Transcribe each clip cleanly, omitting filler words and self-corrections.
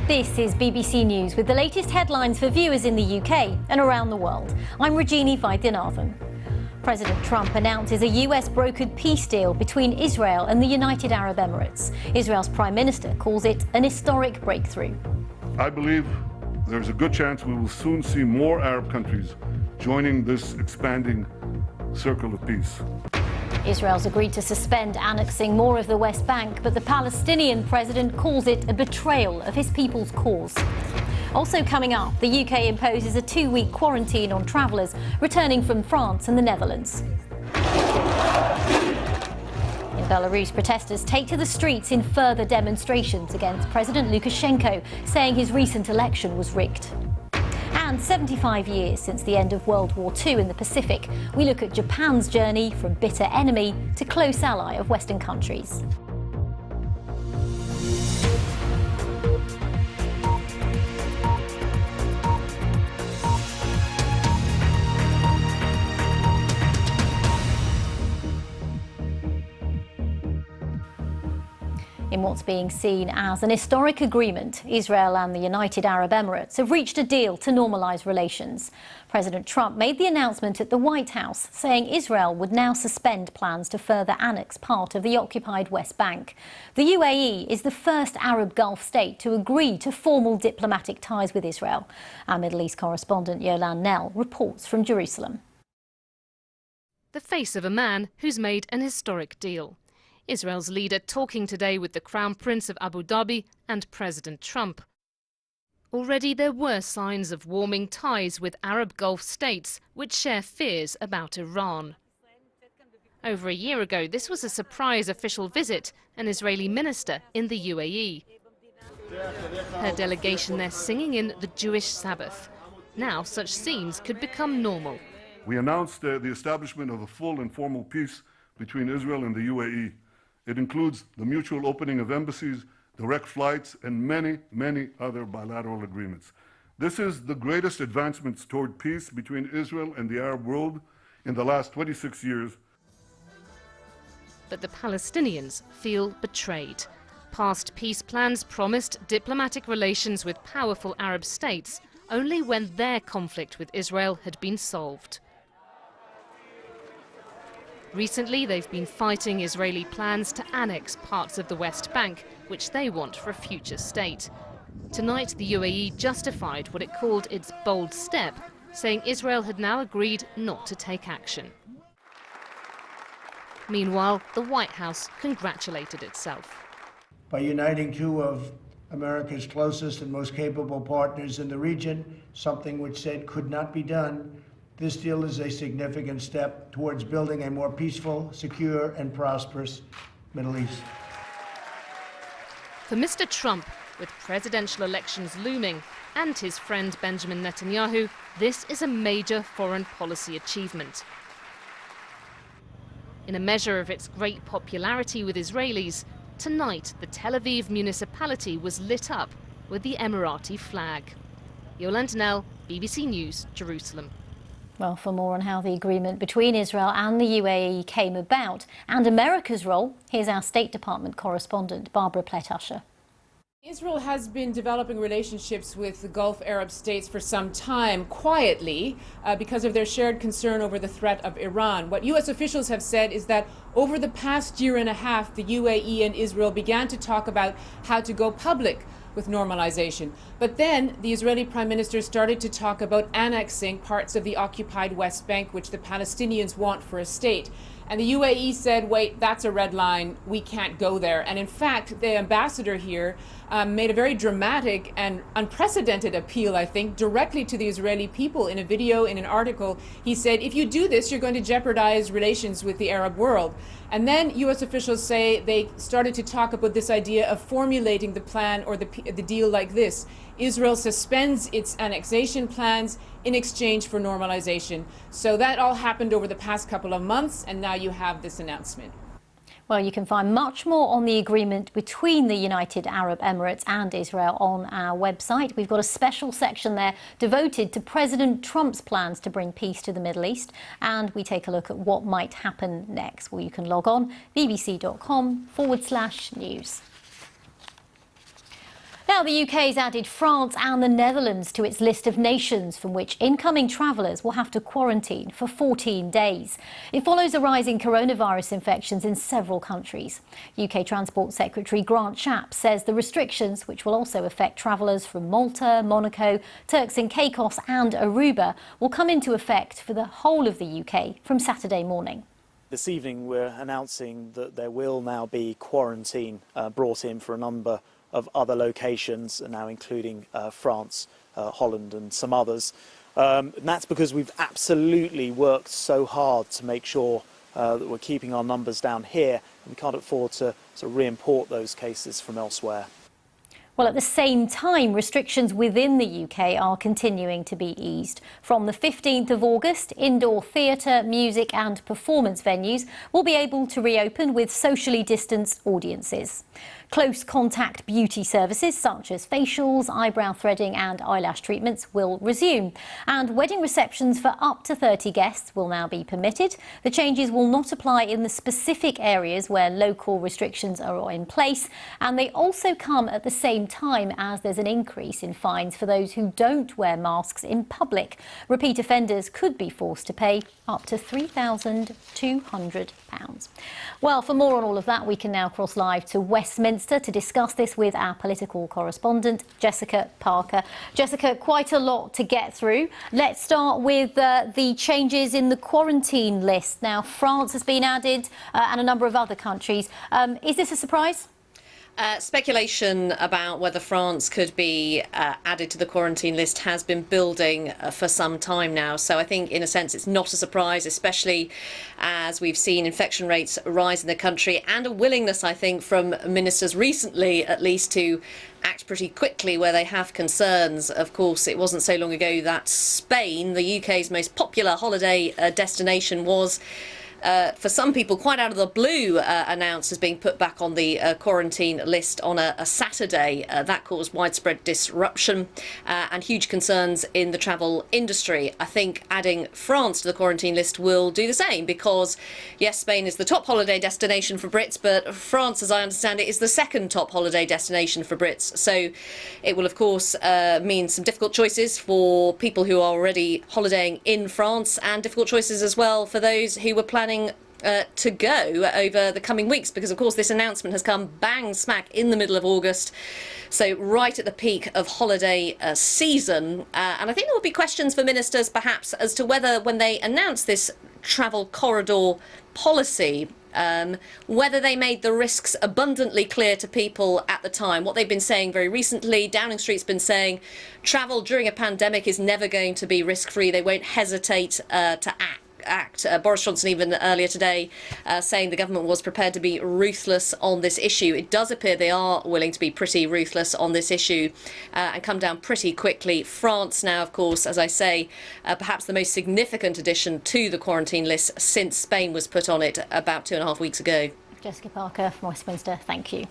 This is BBC News with the latest headlines for viewers in the UK and around the world. I'm Rajini Vaidyanathan. President Trump announces a US-brokered peace deal between Israel and the United Arab Emirates. Israel's Prime Minister calls it an historic breakthrough. I believe there's a good chance we will soon see more Arab countries joining this expanding circle of peace. Israel's agreed to suspend annexing more of the West Bank, but the Palestinian president calls it a betrayal of his people's cause. Also coming up, the UK imposes a 2-week quarantine on travellers returning from France and the Netherlands. In Belarus, protesters take to the streets in further demonstrations against President Lukashenko, saying his recent election was rigged. And 75 years since the end of World War II in the Pacific, we look at Japan's journey from bitter enemy to close ally of Western countries. In what's being seen as an historic agreement, Israel and the United Arab Emirates have reached a deal to normalise relations. President Trump made the announcement at the White House, saying Israel would now suspend plans to further annex part of the occupied West Bank. The UAE is the first Arab Gulf state to agree to formal diplomatic ties with Israel. Our Middle East correspondent Yolande Knell reports from Jerusalem. The face of a man who's made an historic deal. Israel's leader talking today with the Crown Prince of Abu Dhabi and President Trump. Already there were signs of warming ties with Arab Gulf states which share fears about Iran. Over a year ago, this was a surprise official visit, an Israeli minister in the UAE. Her delegation there singing in the Jewish Sabbath. Now such scenes could become normal. We announced the establishment of a full and formal peace between Israel and the UAE. It includes the mutual opening of embassies, direct flights, and many, many other bilateral agreements. This is the greatest advancements toward peace between Israel and the Arab world in the last 26 years. But the Palestinians feel betrayed. Past peace plans promised diplomatic relations with powerful Arab states only when their conflict with Israel had been solved. Recently, they've been fighting Israeli plans to annex parts of the West Bank, which they want for a future state. Tonight, the UAE justified what it called its bold step, saying Israel had now agreed not to take action. Meanwhile, the White House congratulated itself. By uniting two of America's closest and most capable partners in the region, something which said could not be done, this deal is a significant step towards building a more peaceful, secure, and prosperous Middle East. For Mr. Trump, with presidential elections looming, and his friend Benjamin Netanyahu, this is a major foreign policy achievement. In a measure of its great popularity with Israelis, tonight the Tel Aviv municipality was lit up with the Emirati flag. Yolande Knell, BBC News, Jerusalem. Well, for more on how the agreement between Israel and the UAE came about and America's role, here's our State Department correspondent, Barbara Plett-Usher. Israel has been developing relationships with the Gulf Arab states for some time, quietly, because of their shared concern over the threat of Iran. What U.S. officials have said is that over the past year and a half, the UAE and Israel began to talk about how to go public with normalization. But then the Israeli Prime Minister started to talk about annexing parts of the occupied West Bank, which the Palestinians want for a state. And the UAE said, wait, that's a red line, we can't go there. And in fact, the ambassador here made a very dramatic and unprecedented appeal, I think, directly to the Israeli people in a video, in an article. He said, if you do this, you're going to jeopardize relations with the Arab world. And then U.S. officials say they started to talk about this idea of formulating the plan or the deal like this. Israel suspends its annexation plans in exchange for normalization. So that all happened over the past couple of months, and now you have this announcement. Well, you can find much more on the agreement between the United Arab Emirates and Israel on our website. We've got a special section there devoted to President Trump's plans to bring peace to the Middle East, and we take a look at what might happen next. Well, you can log on bbc.com/news. Now, the UK's added France and the Netherlands to its list of nations from which incoming travellers will have to quarantine for 14 days. It follows a rise in coronavirus infections in several countries. UK Transport Secretary Grant Shapps says the restrictions, which will also affect travellers from Malta, Monaco, Turks and Caicos and Aruba, will come into effect for the whole of the UK from Saturday morning. This evening we're announcing that there will now be quarantine brought in for a number of other locations, now including France, Holland and some others. And that's because we've absolutely worked so hard to make sure that we're keeping our numbers down here, and we can't afford to re-import those cases from elsewhere. Well, at the same time, restrictions within the UK are continuing to be eased. From the 15th of August, indoor theatre, music and performance venues will be able to reopen with socially distanced audiences. Close contact beauty services such as facials, eyebrow threading and eyelash treatments will resume. And wedding receptions for up to 30 guests will now be permitted. The changes will not apply in the specific areas where local restrictions are in place. And they also come at the same time as there's an increase in fines for those who don't wear masks in public. Repeat offenders could be forced to pay up to £3,200. Well, for more on all of that, we can now cross live to Westminster to discuss this with our political correspondent, Jessica Parker. Jessica, quite a lot to get through. Let's start with the changes in the quarantine list. Now, France has been added and a number of other countries. Is this a surprise? Speculation about whether France could be added to the quarantine list has been building for some time now. So I think, in a sense, it's not a surprise, especially as we've seen infection rates rise in the country and a willingness, I think, from ministers recently, at least, to act pretty quickly where they have concerns. Of course, it wasn't so long ago that Spain, the UK's most popular holiday destination, was for some people, quite out of the blue, announced as being put back on the quarantine list on a Saturday. That caused widespread disruption and huge concerns in the travel industry. I think adding France to the quarantine list will do the same because, yes, Spain is the top holiday destination for Brits, but France, as I understand it, is the second top holiday destination for Brits. So it will, of course, mean some difficult choices for people who are already holidaying in France, and difficult choices as well for those who were planning to go over the coming weeks, because of course this announcement has come bang smack in the middle of August, so right at the peak of holiday season, and I think there will be questions for ministers perhaps as to whether, when they announce this travel corridor policy, whether they made the risks abundantly clear to people at the time. What they've been saying very recently, Downing Street's been saying travel during a pandemic is never going to be risk-free. They won't hesitate to act. Boris Johnson even earlier today saying the government was prepared to be ruthless on this issue. It does appear they are willing to be pretty ruthless on this issue and come down pretty quickly. France now, of course, as I say, perhaps the most significant addition to the quarantine list since Spain was put on it about 2.5 weeks ago. Jessica Parker from Westminster, thank you.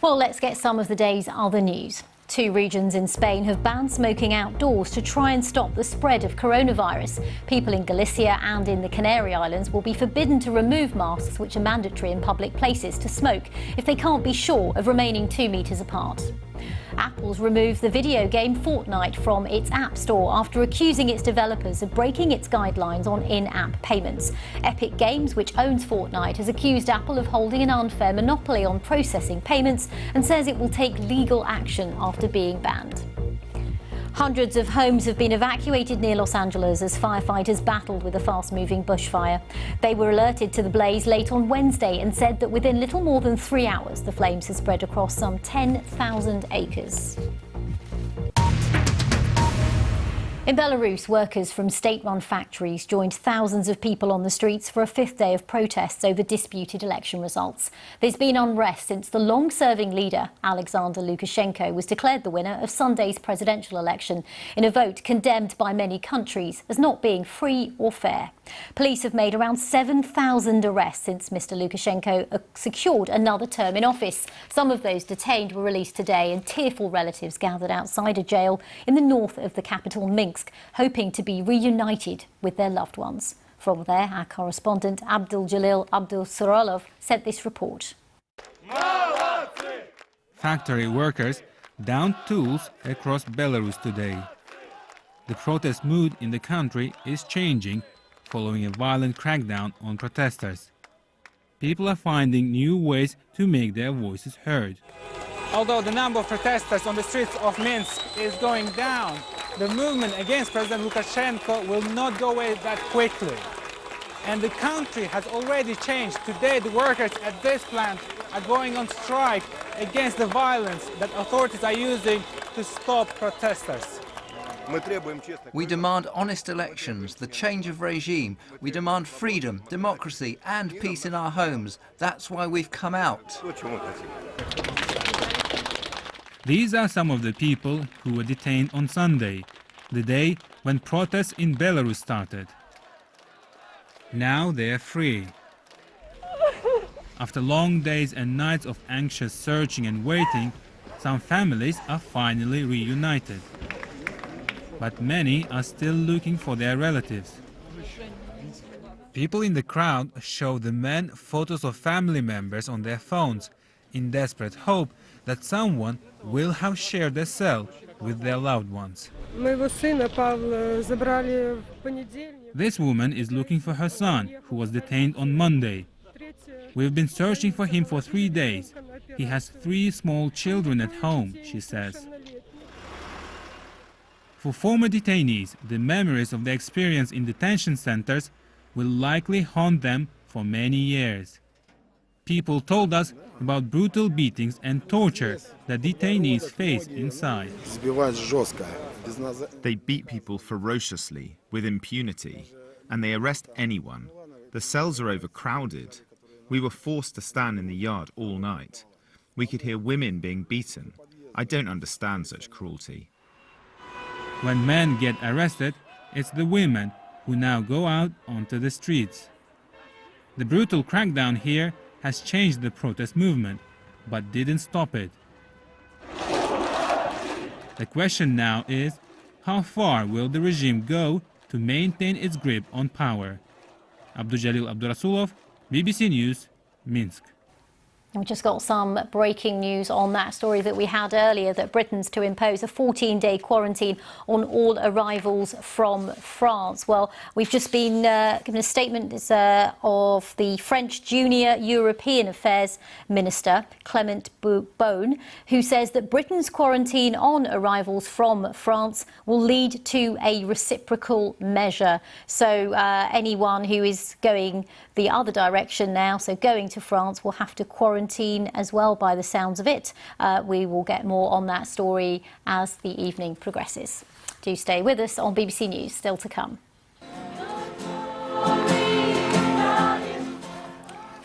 Well, let's get some of the day's other news. 2 regions in Spain have banned smoking outdoors to try and stop the spread of coronavirus. People in Galicia and in the Canary Islands will be forbidden to remove masks, which are mandatory in public places, to smoke if they can't be sure of remaining 2 metres apart. Apple's removed the video game Fortnite from its App Store after accusing its developers of breaking its guidelines on in-app payments. Epic Games, which owns Fortnite, has accused Apple of holding an unfair monopoly on processing payments and says it will take legal action after being banned. Hundreds of homes have been evacuated near Los Angeles as firefighters battled with a fast-moving bushfire. They were alerted to the blaze late on Wednesday and said that within little more than 3 hours, the flames had spread across some 10,000 acres. In Belarus, workers from state-run factories joined thousands of people on the streets for a 5th day of protests over disputed election results. There's been unrest since the long-serving leader, Alexander Lukashenko, was declared the winner of Sunday's presidential election in a vote condemned by many countries as not being free or fair. Police have made around 7,000 arrests since Mr. Lukashenko secured another term in office. Some of those detained were released today, and tearful relatives gathered outside a jail in the north of the capital, Minsk, hoping to be reunited with their loved ones. From there, our correspondent Abdul Jalil Abdul Saralov sent this report. factory workers downed tools across Belarus today. The protest mood in the country is changing following a violent crackdown on protesters. People are finding new ways to make their voices heard. Although the number of protesters on the streets of Minsk is going down, the movement against President Lukashenko will not go away that quickly. And the country has already changed. Today the workers at this plant are going on strike against the violence that authorities are using to stop protesters. We demand honest elections, the change of regime. We demand freedom, democracy and peace in our homes. That's why we've come out. These are some of the people who were detained on Sunday, the day when protests in Belarus started. Now they are free. After long days and nights of anxious searching and waiting, some families are finally reunited. But many are still looking for their relatives. People in the crowd show the men photos of family members on their phones in desperate hope that someone will have shared their cell with their loved ones. This woman is looking for her son, who was detained on Monday. We've been searching for him for 3 days. He has 3 small children at home, she says. For former detainees, the memories of their experience in detention centers will likely haunt them for many years. People told us about brutal beatings and torture that detainees face inside. They beat people ferociously, with impunity, and they arrest anyone. The cells are overcrowded. We were forced to stand in the yard all night. We could hear women being beaten. I don't understand such cruelty. When men get arrested, it's the women who now go out onto the streets. The brutal crackdown here has changed the protest movement, but didn't stop it. The question now is, how far will the regime go to maintain its grip on power? Abdujalil Abdurasulov, BBC News, Minsk. We just got some breaking news on that story that we had earlier, that Britain's to impose a 14-day quarantine on all arrivals from France. Well, we've just been given a statement of the French Junior European Affairs Minister, Clement Beaune, who says that Britain's quarantine on arrivals from France will lead to a reciprocal measure. So anyone who is going the other direction now, so going to France, will have to quarantine as well, by the sounds of it. We will get more on that story as the evening progresses. Do stay with us on BBC News, still to come.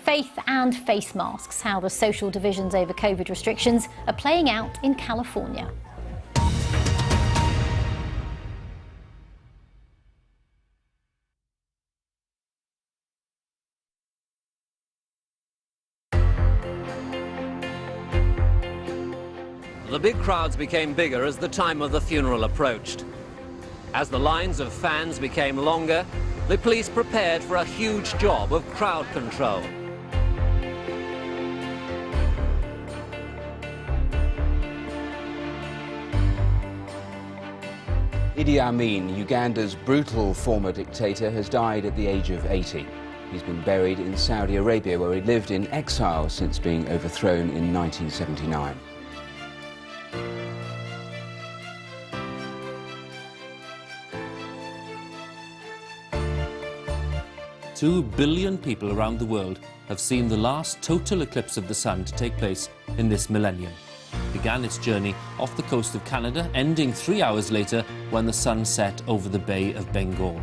Faith and face masks, how the social divisions over COVID restrictions are playing out in California. The big crowds became bigger as the time of the funeral approached. As the lines of fans became longer, the police prepared for a huge job of crowd control. Idi Amin, Uganda's brutal former dictator, has died at the age of 80. He's been buried in Saudi Arabia, where he lived in exile since being overthrown in 1979. 2 billion people around the world have seen the last total eclipse of the sun to take place in this millennium. It began its journey off the coast of Canada, ending 3 hours later when the sun set over the Bay of Bengal.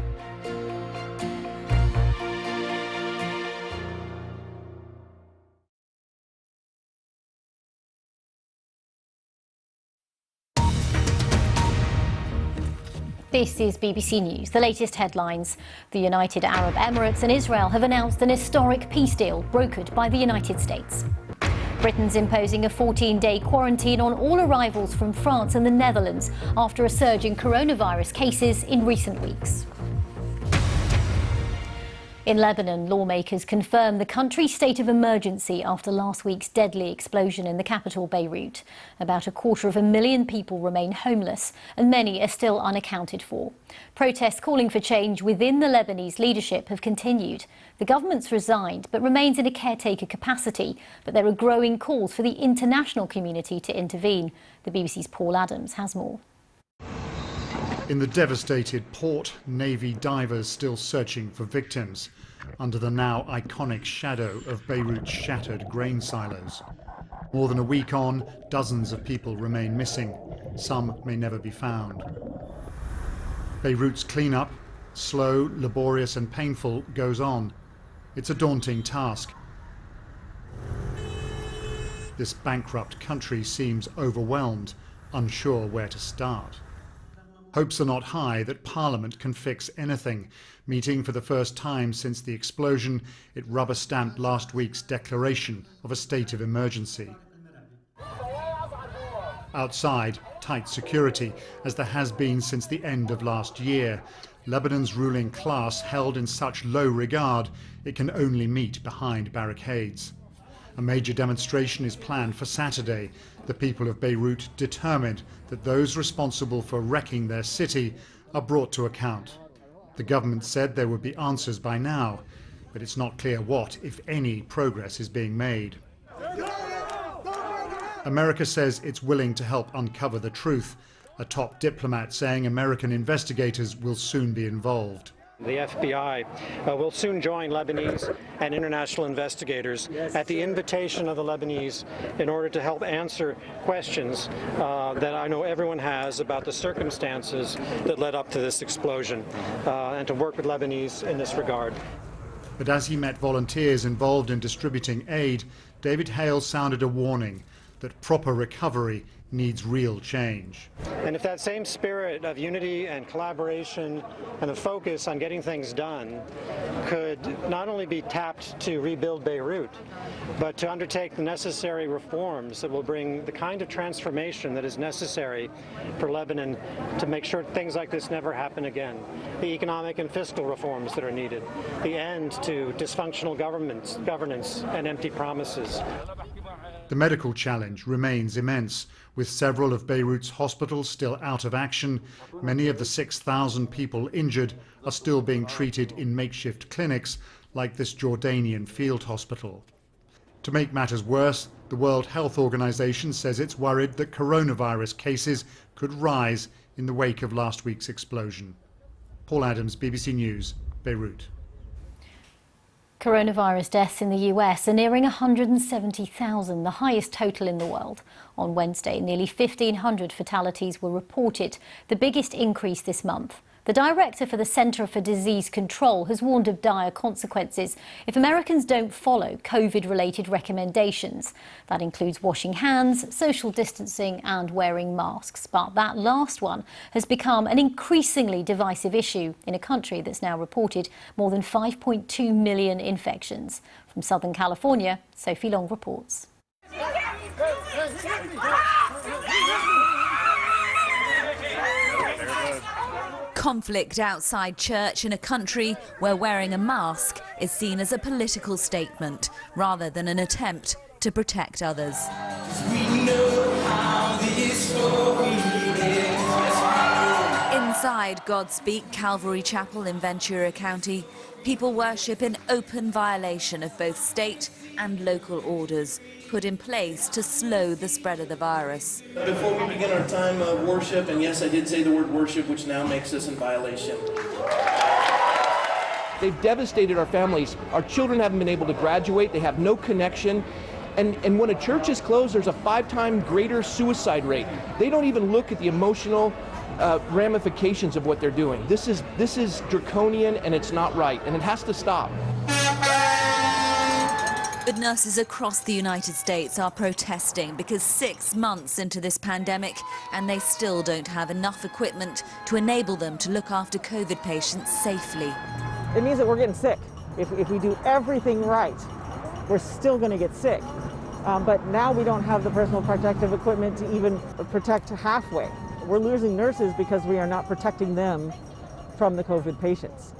This is BBC News. The latest headlines. The United Arab Emirates and Israel have announced an historic peace deal brokered by the United States. Britain's imposing a 14-day quarantine on all arrivals from France and the Netherlands after a surge in coronavirus cases in recent weeks. In Lebanon, lawmakers confirmed the country's state of emergency after last week's deadly explosion in the capital, Beirut. About 250,000 people remain homeless and many are still unaccounted for. Protests calling for change within the Lebanese leadership have continued. The government's resigned but remains in a caretaker capacity, but there are growing calls for the international community to intervene. The BBC's Paul Adams has more. In the devastated port, Navy divers still searching for victims under the now iconic shadow of Beirut's shattered grain silos. More than a week on, dozens of people remain missing. Some may never be found. Beirut's cleanup, slow, laborious and painful, goes on. It's a daunting task. This bankrupt country seems overwhelmed, unsure where to start. Hopes are not high that Parliament can fix anything. Meeting for the first time since the explosion, it rubber-stamped last week's declaration of a state of emergency. Outside, tight security, as there has been since the end of last year. Lebanon's ruling class held in such low regard, it can only meet behind barricades. A major demonstration is planned for Saturday. The people of Beirut determined that those responsible for wrecking their city are brought to account. The government said there would be answers by now, but it's not clear what, if any, progress is being made. America says it's willing to help uncover the truth. A top diplomat saying American investigators will soon be involved. The FBI will soon join Lebanese and international investigators at the invitation of the Lebanese in order to help answer questions that I know everyone has about the circumstances that led up to this explosion, and to work with Lebanese in this regard. But as he met volunteers involved in distributing aid, David Hale sounded a warning that proper recovery needs real change. And if that same spirit of unity and collaboration and the focus on getting things done could not only be tapped to rebuild Beirut, but to undertake the necessary reforms that will bring the kind of transformation that is necessary for Lebanon to make sure things like this never happen again. The economic and fiscal reforms that are needed, the end to dysfunctional governance and empty promises. The medical challenge remains immense, with several of Beirut's hospitals still out of action. Many of the 6,000 people injured are still being treated in makeshift clinics like this Jordanian field hospital. To make matters worse, the World Health Organization says it's worried that coronavirus cases could rise in the wake of last week's explosion. Paul Adams, BBC News, Beirut. Coronavirus deaths in the US are nearing 170,000, the highest total in the world. On Wednesday, nearly 1,500 fatalities were reported, the biggest increase this month. The director for the Centre for Disease Control has warned of dire consequences if Americans don't follow COVID-related recommendations. That includes washing hands, social distancing and wearing masks. But that last one has become an increasingly divisive issue in a country that's now reported more than 5.2 million infections. From Southern California, Sophie Long reports. Conflict outside church in a country where wearing a mask is seen as a political statement rather than an attempt to protect others. Inside Godspeak Calvary Chapel in Ventura County, people worship in open violation of both state and local orders put in place to slow the spread of the virus. Before we begin our time of worship, and yes, I did say the word worship, which now makes us in violation. They've devastated our families. Our children haven't been able to graduate. They have no connection. And when a church is closed, there's a 5-time greater suicide rate. They don't even look at the emotional ramifications of what they're doing. This is draconian, and it's not right, and it has to stop. But nurses across the United States are protesting because 6 months into this pandemic and they still don't have enough equipment to enable them to look after COVID patients safely. It means that we're getting sick. If we do everything right, we're still going to get sick. But now we don't have the personal protective equipment to even protect halfway. We're losing nurses because we are not protecting them from the COVID patients.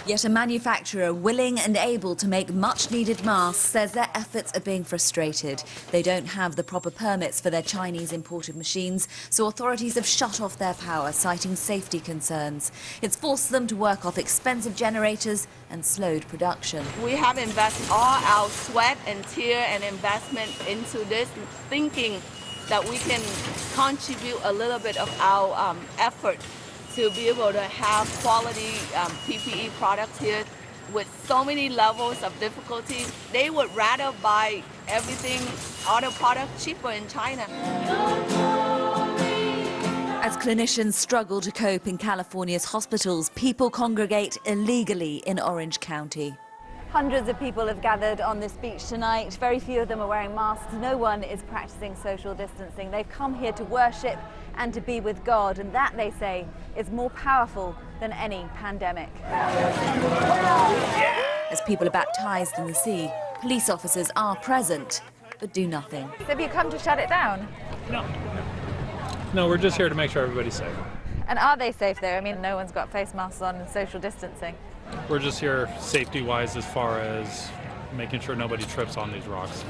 Yet a manufacturer willing and able to make much-needed masks says their efforts are being frustrated. They don't have the proper permits for their Chinese imported machines, so authorities have shut off their power, citing safety concerns. It's forced them to work off expensive generators and slowed production. We have invested all our sweat and tear and investment into this, thinking that we can contribute a little bit of our effort to be able to have quality PPE products here. With so many levels of difficulty, they would rather buy everything, auto products, cheaper in China. As clinicians struggle to cope in California's hospitals, people congregate illegally in Orange County. Hundreds of people have gathered on this beach tonight. Very few of them are wearing masks. No one is practicing social distancing. They've come here to worship and to be with God, and that, they say, is more powerful than any pandemic. As people are baptized in the sea, police officers are present, but do nothing. Have you come to shut it down? No, we're just here to make sure everybody's safe. And are they safe there? I mean, no one's got face masks on and social distancing. We're just here safety-wise as far as making sure nobody trips on these rocks.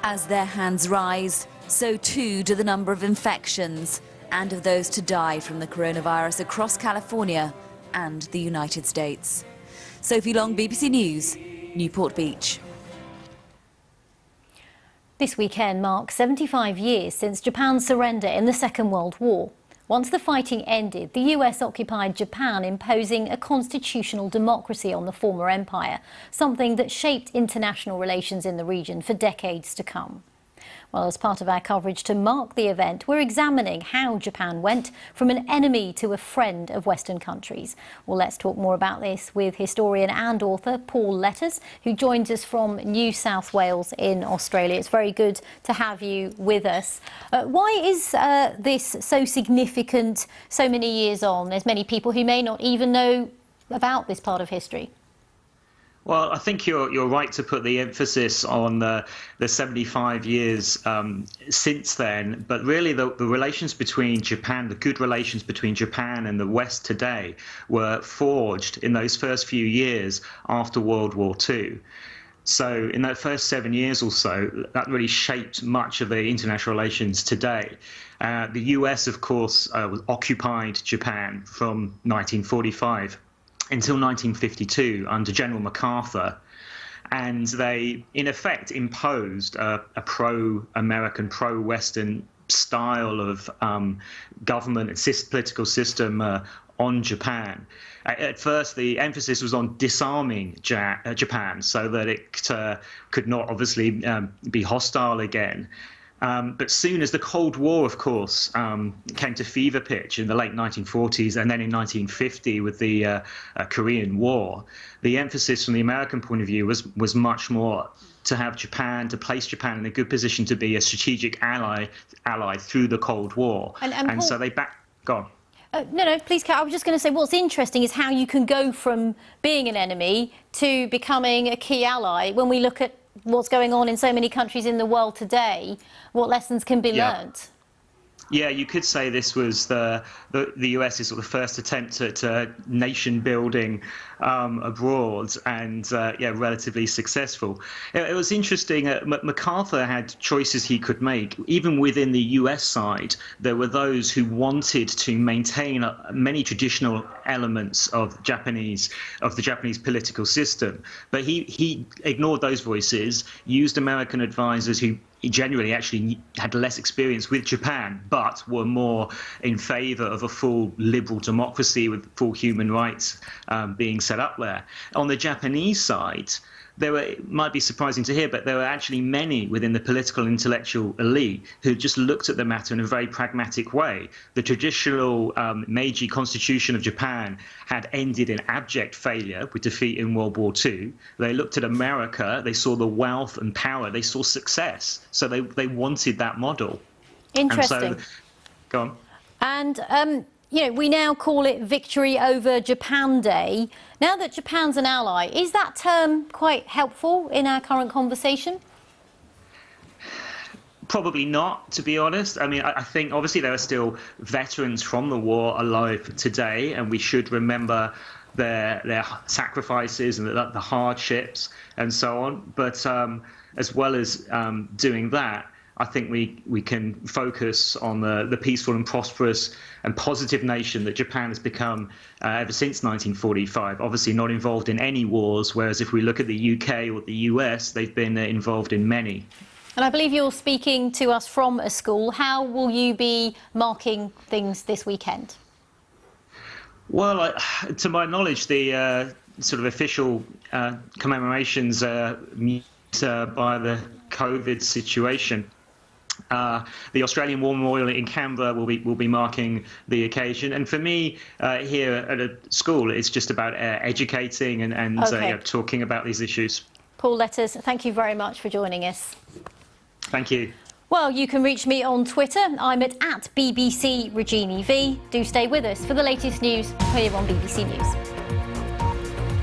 As their hands rise, so too do the number of infections and of those to die from the coronavirus across California and the United States. Sophie Long, BBC News, Newport Beach. This weekend marks 75 years since Japan's surrender in the Second World War. Once the fighting ended, the US occupied Japan, imposing a constitutional democracy on the former empire, something that shaped international relations in the region for decades to come. Well, as part of our coverage to mark the event, we're examining how Japan went from an enemy to a friend of Western countries. Well, let's talk more about this with historian and author Paul Letters, who joins us from New South Wales in Australia. It's very good to have you with us. Why is this so significant so many years on? There's many people who may not even know about this part of history. Well, I think you're right to put the emphasis on the 75 years since then, but really the relations between Japan, the good relations between Japan and the West today, were forged in those first few years after World War II. So in that first 7 years or so, that really shaped much of the international relations today. The US, of course, occupied Japan from 1945. Until 1952 under General MacArthur, and they in effect imposed a pro-American, pro-Western style of government and political system on Japan. At first, the emphasis was on disarming Japan so that it could not obviously be hostile again. But soon as the Cold War, of course, came to fever pitch in the late 1940s and then in 1950 with the Korean War, the emphasis from the American point of view was much more to have Japan, to place Japan in a good position to be a strategic ally through the Cold War. And Paul, so they go on. No, please, Kat. I was just going to say what's interesting is how you can go from being an enemy to becoming a key ally when we look at what's going on in so many countries in the world today. What lessons can be learnt? Yeah, you could say this was the US's sort of first attempt at nation building abroad, and relatively successful. It was interesting. MacArthur had choices he could make. Even within the US side, there were those who wanted to maintain many traditional elements of the Japanese political system, but he ignored those voices, used American advisors who generally actually had less experience with Japan, but were more in favor of a full liberal democracy with full human rights being set up there. On the Japanese side, it might be surprising to hear, but there were actually many within the political and intellectual elite who just looked at the matter in a very pragmatic way. The traditional Meiji Constitution of Japan had ended in abject failure with defeat in World War II. They looked at America, they saw the wealth and power, they saw success. So they wanted that model. Interesting. And so, go on. And we now call it Victory over Japan Day. Now that Japan's an ally, is that term quite helpful in our current conversation? Probably not, to be honest. I mean, I think obviously there are still veterans from the war alive today, and we should remember their sacrifices and the hardships and so on. But as well as doing that, I think we can focus on the peaceful and prosperous and positive nation that Japan has become ever since 1945. Obviously not involved in any wars, whereas if we look at the UK or the US, they've been involved in many. And I believe you're speaking to us from a school. How will you be marking things this weekend? Well, to my knowledge, the sort of official commemorations are mute by the COVID situation. The Australian War Memorial in Canberra will be marking the occasion, and for me here at a school, it's just about educating and talking about these issues. Paul Letters, thank you very much for joining us. Thank you. Well, you can reach me on Twitter. I'm at BBC Rajini V. Do stay with us for the latest news here on BBC News.